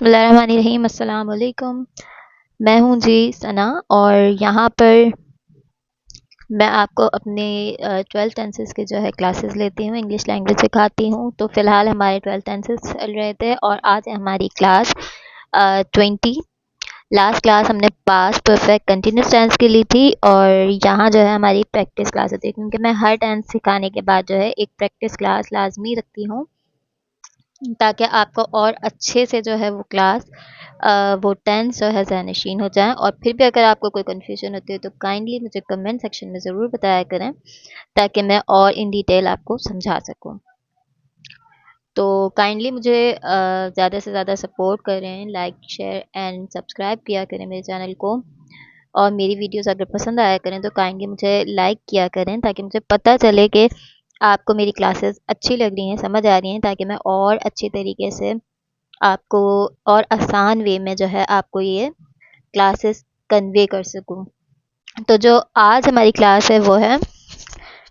बिस्मिल्लाहिर्रहमानिर्रहीम। अस्सलाम वालेकुम। मैं हूँ जी सना और यहाँ पर मैं आपको अपने 12th टेंसेस के जो है क्लासेस लेती हूँ, इंग्लिश लैंग्वेज सिखाती हूँ। तो फ़िलहाल हमारे 12th टेंसेस चल रहे थे और आज है हमारी क्लास 20। लास्ट क्लास हमने पास्ट परफेक्ट कंटिन्यूस टेंस की ली थी और यहाँ जो है हमारी प्रैक्टिस क्लास होती है, क्योंकि मैं हर टेंस सिखाने के बाद जो है एक प्रैक्टिस क्लास लाजमी रखती हूँ, ताकि आपको और अच्छे से जो है वो क्लास वो टेंस जो है ज़हनशीन हो जाए। और फिर भी अगर आपको कोई कन्फ्यूजन होती है तो काइंडली मुझे कमेंट सेक्शन में ज़रूर बताया करें, ताकि मैं और इन डिटेल आपको समझा सकूं। तो काइंडली मुझे ज़्यादा से ज़्यादा सपोर्ट करें, लाइक शेयर एंड सब्सक्राइब किया करें मेरे चैनल को। और मेरी वीडियोस अगर पसंद आया करें तो काइंडली मुझे लाइक किया करें, ताकि मुझे पता चले कि आपको मेरी क्लासेस अच्छी लग रही हैं, समझ आ रही हैं, ताकि मैं और अच्छी तरीके से आपको और आसान वे में जो है आपको ये क्लासेस कन्वे कर सकूं। तो जो आज हमारी क्लास है वो है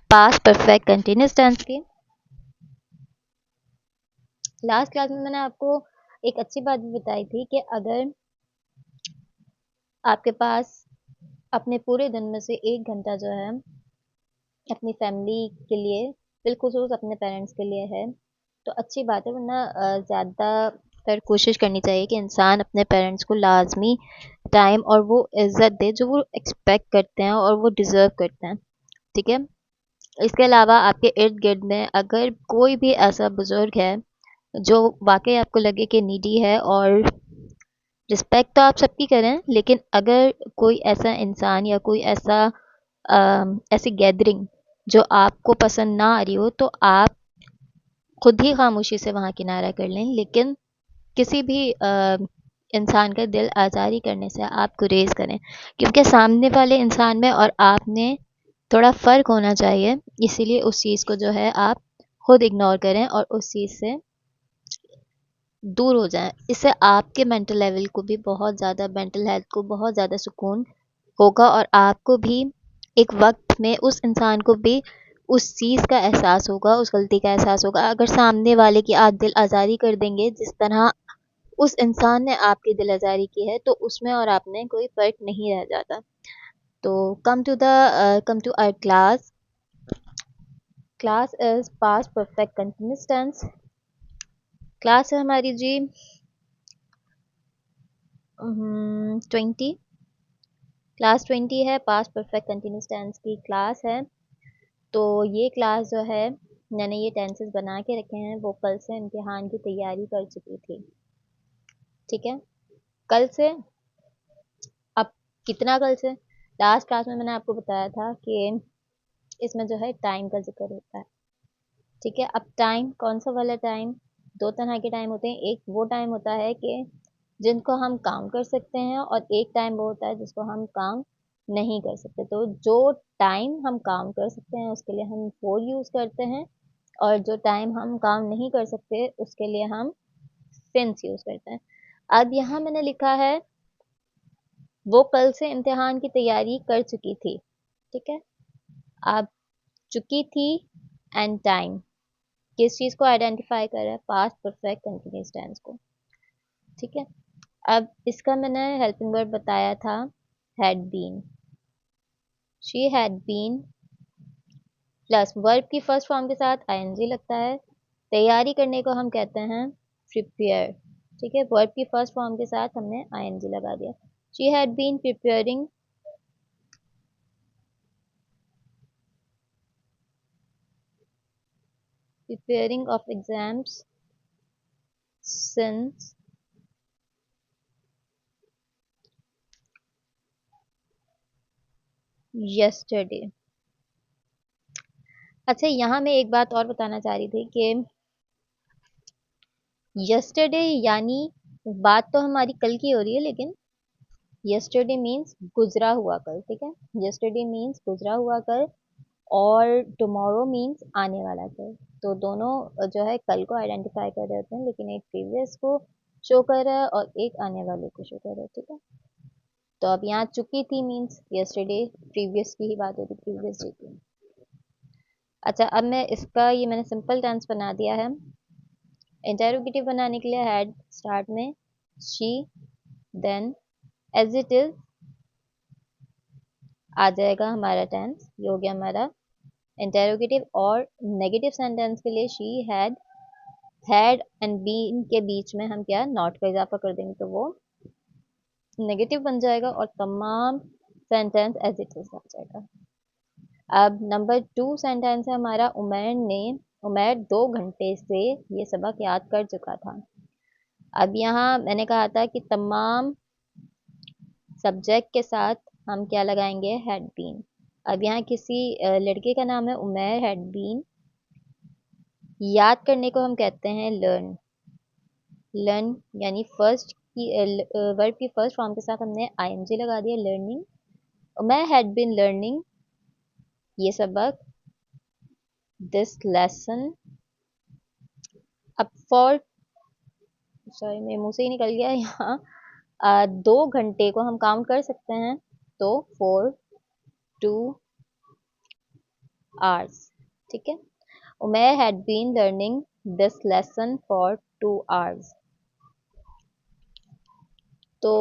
पास्ट परफेक्ट कंटिन्यूस टेंस की। लास्ट क्लास में मैंने आपको एक अच्छी बात भी बताई थी कि अगर आपके पास अपने पूरे दिन में से 1 घंटा जो है अपनी फैमिली के लिए, बिलखुसूस अपने पेरेंट्स के लिए है, तो अच्छी बात है। वरना ज़्यादातर कोशिश करनी चाहिए कि इंसान अपने पेरेंट्स को लाजमी टाइम और वो इज़्ज़त दे जो वो एक्सपेक्ट करते हैं और वो डिज़र्व करते हैं। ठीक है? इसके अलावा आपके इर्द-गिर्द में अगर कोई भी ऐसा बुज़ुर्ग है जो वाक़ई आपको लगे कि नीडी है, और रिस्पेक्ट तो आप सबकी करें, लेकिन अगर कोई ऐसा इंसान या कोई ऐसी गैदरिंग जो आपको पसंद ना आ रही हो, तो आप खुद ही खामोशी से वहाँ किनारा कर लें। लेकिन किसी भी इंसान का दिल आज़ारी करने से आप गुरेज़ करें, क्योंकि सामने वाले इंसान में और आप में थोड़ा फ़र्क होना चाहिए। इसीलिए उस चीज़ को जो है आप खुद इग्नोर करें और उस चीज़ से दूर हो जाएँ। इससे आपके मेंटल लेवल को भी बहुत ज़्यादा, मेंटल हेल्थ को बहुत ज़्यादा सुकून होगा, और आपको भी एक वक़्त में उस इंसान को भी उस चीज़ का एहसास होगा, उस गलती का एहसास होगा। अगर सामने वाले की आप दिल आज़ारी कर देंगे, जिस तरह उस इंसान ने आपकी दिल आज़ारी की है, तो उसमें और आप में कोई फ़र्क नहीं रह जाता। तो come to our class. Class is past perfect continuous tense. Class है हमारी जी 20। क्लास 20 है, पास्ट परफेक्ट कंटीन्यूअस टेंस की क्लास है। तो ये क्लास जो है, मैंने ये टेंसेस बना के रखे हैं, वो कल से इम्तिहान की तैयारी कर चुकी थी। ठीक है? कल से, अब कितना कल से, लास्ट क्लास में मैंने आपको बताया था कि इसमें जो है टाइम का ज़िक्र होता है। ठीक है? अब टाइम कौन सा वाला टाइम? 2 तरह के टाइम होते हैं। एक वो टाइम होता है कि जिनको हम काम कर सकते हैं, और एक टाइम वो होता है जिसको हम काम नहीं कर सकते। तो जो टाइम हम काम कर सकते हैं उसके लिए हम फोर यूज़ करते हैं, और जो टाइम हम काम नहीं कर सकते उसके लिए हम सिंस यूज़ करते हैं। अब यहाँ मैंने लिखा है वो कल से इम्तिहान की तैयारी कर चुकी थी। ठीक है? अब चुकी थी एंड टाइम किस चीज़ को आइडेंटिफाई कर रहा है? पास्ट परफेक्ट कंटिन्यूअस टेंस को। ठीक है? अब इसका मैंने हेल्पिंग वर्ब बताया था, had been. She had been plus verb की फर्स्ट फॉर्म के साथ आईएनजी लगता है। तैयारी करने को हम कहते हैं प्रिपेयर। ठीक है? वर्ब की फर्स्ट फॉर्म के साथ हमने आईएनजी लगा दिया। She had been preparing of exams since yesterday। अच्छा, यहाँ मैं एक बात और बताना चाह रही थी कि yesterday यानी बात तो हमारी कल की हो रही है, लेकिन yesterday मीन्स गुजरा हुआ कल। ठीक है? yesterday मीन्स गुजरा हुआ कल, और tomorrow मीन्स आने वाला कल। तो दोनों जो है कल को आइडेंटिफाई कर रहे होते हैं, लेकिन एक प्रीवियस को शो कर रहा है और एक आने वाले को शो कर रहा है। ठीक है? तो अब यहाँ चुकी थी मीन्स yesterday, प्रीवियस की ही बात होती, प्रीवियस डे की। अच्छा, अब मैं इसका ये मैंने सिंपल टेंस बना दिया है। इंटेरोगेटिव बनाने के लिए हैड स्टार्ट में, she, then as it is आ जाएगा हमारा टेंस। ये हो गया हमारा इंटेरोगेटिव। और नेगेटिव सेंटेंस के लिए शी हैड एंड बीन के बीच में हम क्या नॉट का इजाफा कर देंगे तो वो नेगेटिव बन जाएगा और तमाम सेंटेंस एज इट इज आ जाएगा। अब नंबर 2 सेंटेंस है हमारा उमैर 2 घंटे से ये सबक याद कर चुका था। अब यहाँ मैंने कहा था कि तमाम सब्जेक्ट के साथ हम क्या लगाएंगे, हैड बीन। अब यहाँ किसी लड़के का नाम है उमैर हैड बीन। याद करने को हम कहते हैं लर्न। लर्न यानी फर्स्ट की वर्ब की फर्स्ट फॉर्म के साथ हमने आईएनजी लगा दिया, learning. Umair had been learning ये सबक, दिस लेसन। अब फॉर, सॉरी मेरे मुंह से ही निकल गया यहाँ। 2 घंटे को हम काउंट कर सकते हैं तो 4 2 hours। ठीक है, Umair had been learning this lesson for 2 hours। तो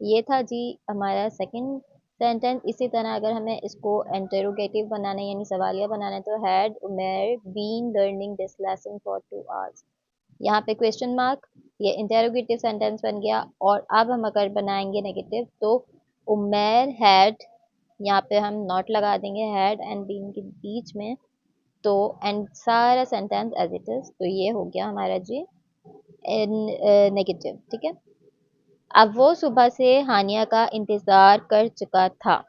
ये था जी हमारा सेकंड सेंटेंस। इसी तरह अगर हमें इसको इंटरोगेटिव बनाना है यानी सवालिया बनाना है तो had Umair been learning this lesson for 2 hours। यहाँ पे क्वेश्चन मार्क, ये इंटेरोगेटिव सेंटेंस बन गया। और अब हम अगर बनाएंगे नेगेटिव तो उमैर हैड, यहाँ पे हम नॉट लगा देंगे हैड एंड बीन के बीच में, तो एंड सारा सेंटेंस एज इट इज। तो ये हो गया हमारा जी नेगेटिव। ठीक है, अब वो सुबह से हानिया का इंतजार कर चुका था।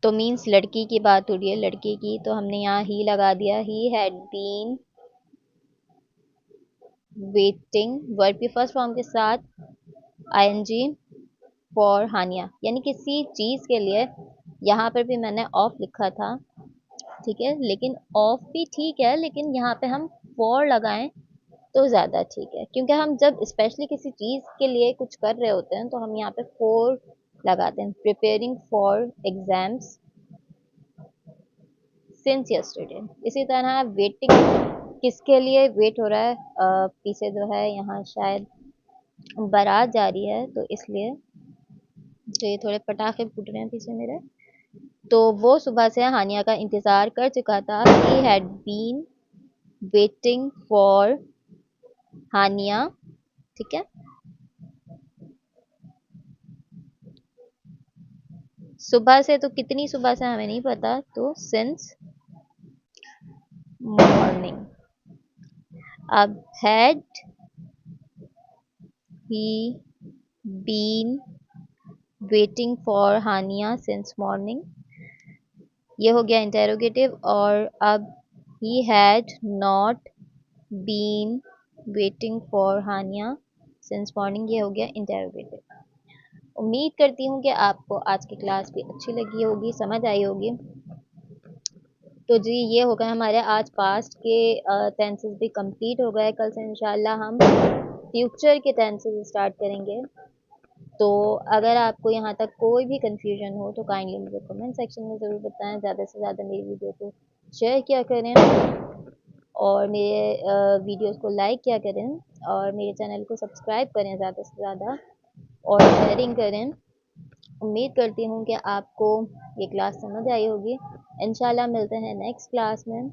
तो मीन्स लड़की की बात हो रही है, लड़की की, तो हमने यहाँ ही लगा दिया, he had been waiting verb की फर्स्ट फॉर्म के साथ आईएनजी फॉर हानिया, यानी किसी चीज़ के लिए। यहाँ पर भी मैंने ऑफ लिखा था, ठीक है, लेकिन ऑफ भी ठीक है, लेकिन यहाँ पे हम फॉर लगाएं तो ज़्यादा ठीक है, क्योंकि हम जब स्पेशली किसी चीज़ के लिए कुछ कर रहे होते हैं तो हम यहाँ पे फॉर लगाते हैं। Preparing for exams since yesterday. इसी तरह वेटिंग, किसके लिए वेट हो रहा है, पीछे जो है यहाँ शायद बारात जा रही है तो इसलिए, तो ये थोड़े पटाखे फूट रहे हैं पीछे मेरे। तो वो सुबह से हानिया का इंतजार कर चुका था, he had been waiting for Haniya. ठीक है, सुबह से तो कितनी सुबह से हमें नहीं पता, तो सिंस मॉर्निंग। अब had he been waiting for Hania since morning, ये हो गया इंटेरोगेटिव। और अब he had not been waiting for Hania since morning, ये हो गया इंटेरोगेटिव। उम्मीद करती हूँ कि आपको आज की क्लास भी अच्छी लगी होगी, समझ आई होगी। तो जी ये हो गए हमारे आज पास्ट के टेंसेस भी कंप्लीट हो गए। कल से इंशाल्लाह हम फ्यूचर के टेंसेस स्टार्ट करेंगे। तो अगर आपको यहाँ तक कोई भी कंफ्यूजन हो तो काइंडली मुझे कमेंट सेक्शन में ज़रूर बताएं। ज़्यादा से ज़्यादा मेरी वीडियो को शेयर किया करें और मेरे वीडियोस को लाइक किया करें और मेरे चैनल को सब्सक्राइब करें ज़्यादा से ज़्यादा और शेयरिंग करें। उम्मीद करती हूँ कि आपको ये क्लास समझ आई होगी। इंशाल्लाह मिलते हैं नेक्स्ट क्लास में।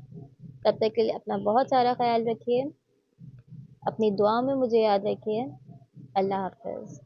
तब तक के लिए अपना बहुत सारा ख्याल रखिए, अपनी दुआ में मुझे याद रखिए। अल्लाह हाफ़िज़।